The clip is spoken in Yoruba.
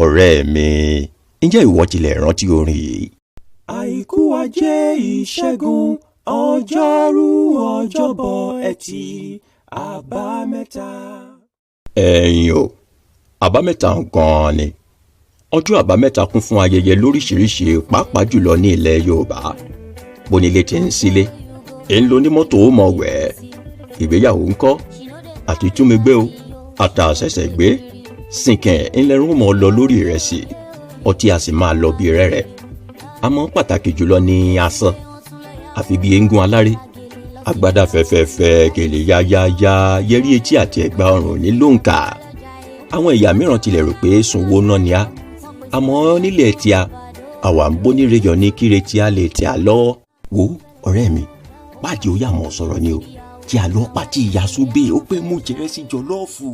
ọ̀rẹ́ mi, ǹjẹ́ ìwọ tilẹ̀ rántí orin yìí? àìkú ajé ìṣẹ́gun ọjọ́rú ọjọ́bọ̀ ẹtì àbámẹ́ta. ẹ̀yin o, àbámẹ́ta gan-an ni. ọjọ́ àbámẹ́ta kún fún ayẹyẹ lóríṣiríṣi, pàápàá jùlọ ní ilẹ̀ Yorùbá. bónílé ti ń sílé, ń lo onímọ́tò ó mọ̀ wẹ̀, ìgbéyàwó ńkọ́, àti túnmígbé o, àtàṣẹ̀ṣẹ̀ gbé, sìnkẹ̀ ńlẹ́rún mọ́ lọ lórí ìrẹsì, ọtí a sì máa lọ bí rẹ́rẹ́. àmọ́ pàtàkì jùlọ ní asán, àfi bí eégún aláré, agbádá fẹ́fẹ́fẹ́, gèlè yáyáyá, yẹrí etí àti ẹ̀gbà ọrùn ní lóǹkà. àwọn ẹ̀yà mìíràn tilẹ̀ rò pé sunwó náà ni a, àmọ́ nílẹ̀ tí a, àwa ń bó níreyọ̀ ní kíre tí a lè tẹ̀ á lọ́wọ́. wo ọ̀rẹ́ mi, báàjì ó yà mọ́ sọ̀rọ̀ ni o, tí a lọ pàtí ìyá súbẹ̀ ó pé mú jẹrẹsì jọlọ́ọ̀fù.